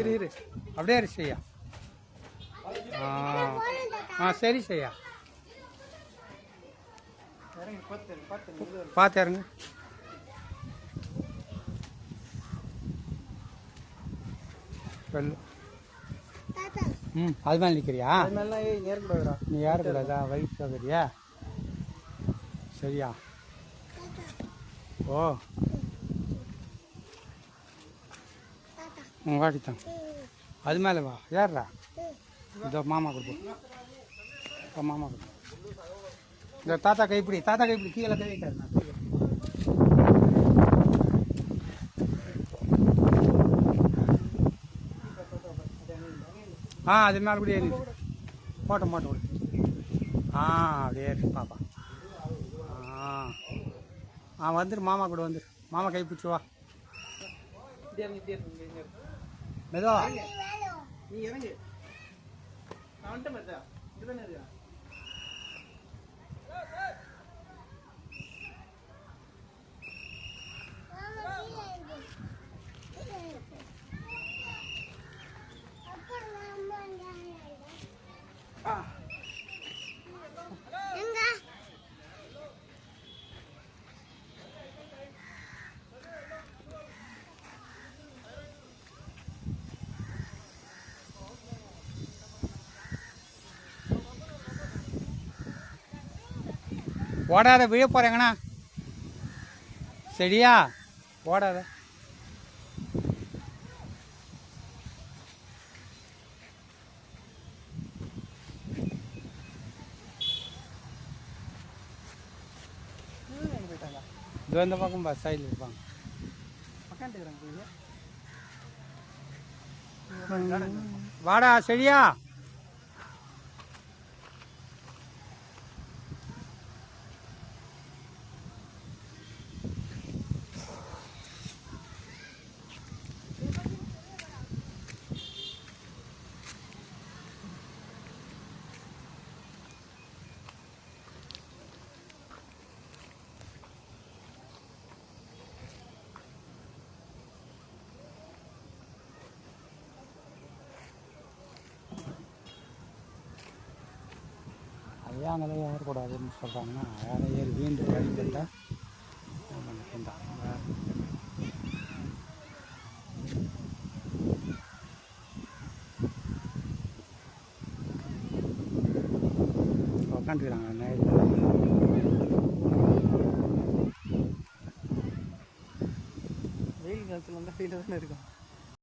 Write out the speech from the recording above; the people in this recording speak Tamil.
இரு இரு அப்படியே இரு செய்யா. சரி செய்யா. பார்த்து இறங்க. அது மேலே நிற்கிறியா? நீ ஏறக்கூடாதா? வயிற்று பார்க்குறியா? சரியா? ஓ வாடித்தான். அது மேலே வா, ஏறுறா. இதோ மாமா கொடுப்போம். மாமா கொடுப்போம். இந்த தாத்தா கைப்பிடி, தாத்தா கைப்பிடி கீழே கை வைக்காது. அது மேலே கூட ஏறி போட்டோம் போட்டோம் விடு. அப்படியே இருக்கு பாப்பா. வந்துரு மாமா கூட வந்துரு. மாமா கை பிடிச்சி வா. மெதோ நீ இறங்கு. நான் வந்துட்டேன் மெதா. இதுதானே இருக்கா? ஓடாத, விழ போகிறேங்கண்ணா. சரியா? ஓடாத. இது இந்த பக்கம் பஸ் சைடில் இருப்பாங்க. வாடா. சரியா? அங்கே ஏறக்கூடாதுன்னு சொல்கிறாங்கன்னா வேற ஏறி வீண்டு வழிபட்டா உக்காந்துக்கிறாங்க நைட்டில். வெயில் காலத்தில் வந்தால் ஃபீல் தானே இருக்கும்.